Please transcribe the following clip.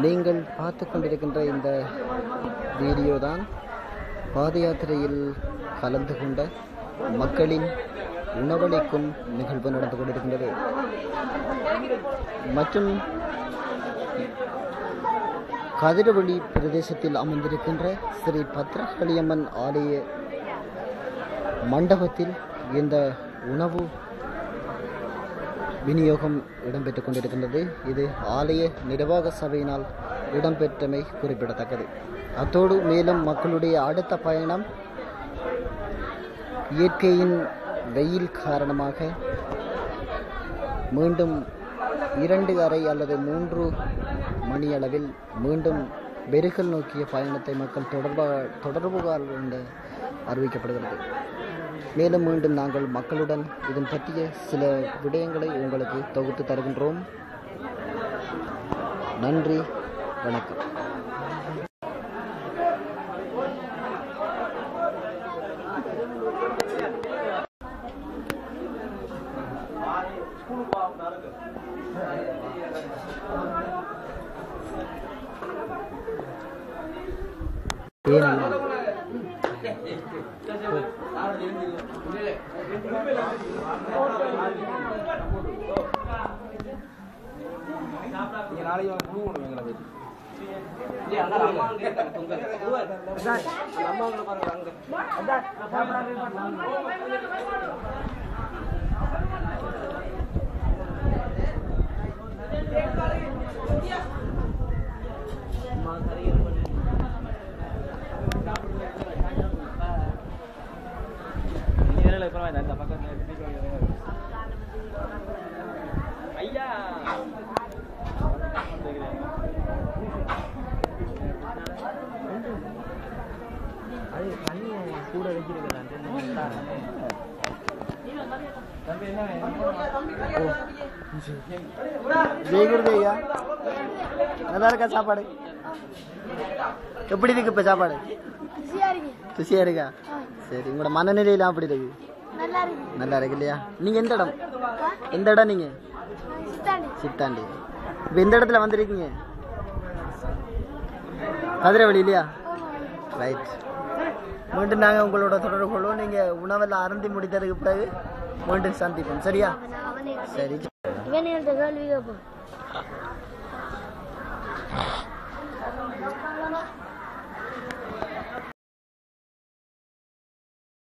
நீங்கள் பார்த்து கொண்டிருக்கின்ற இந்த வீடியோ தான் பாத யாத்திரையில் கலந்து கொண்ட மக்களின் உணவளிக்கும் நிகழ்வு நடந்து கொண்டிருக்கின்றது. மற்றும் கதிரவழி பிரதேசத்தில் அமர்ந்திருக்கின்ற ஸ்ரீ பத்ரகாளியம்மன் ஆலய மண்டபத்தில் இந்த உணவு விநியோகம் இடம்பெற்றுக் கொண்டிருக்கின்றது. இது ஆலய நிர்வாக சபையினால் இடம்பெற்றமை குறிப்பிடத்தக்கது. அத்தோடு மேலும் மக்களுடைய அடுத்த பயணம் இயற்கையின் வெயில் காரணமாக மீண்டும் 2:30 அல்லது 3 மணி அளவில் மீண்டும் பெருகல் நோக்கிய பயணத்தை மக்கள் தொடர்புகள் என்று அறிவிக்கப்படுகிறது. மேலும் மீண்டும் நாங்கள் மக்களுடன் இதன் பற்றிய சில விடயங்களை உங்களுக்கு தொகுத்து தருகின்றோம். நன்றி, வணக்கம். ஜெயகுருதையா, நல்லா இருக்கா சாப்பாடு? எப்படி இருக்கு இப்ப சாப்பாடு? ருசியா இருக்கா? சரி, உங்களோட மனநிலையெல்லாம் அப்படி இருக்கு? நல்லா இருக்கு இல்லையா? நீங்க எந்த இடம்? எந்த இடம் நீங்க? சித்தாண்டி. இப்ப எந்த இடத்துல வந்திருக்கீங்க? கதிரவழி இல்லையா? ரைட். மீண்டும் நாங்கள் உங்களோட தொடர்பு கொள்வோம். நீங்க உணவெல்லாம் அருந்தி முடித்ததுக்கு பிறகு மீண்டும் சந்திப்போம். சரியா? சரி.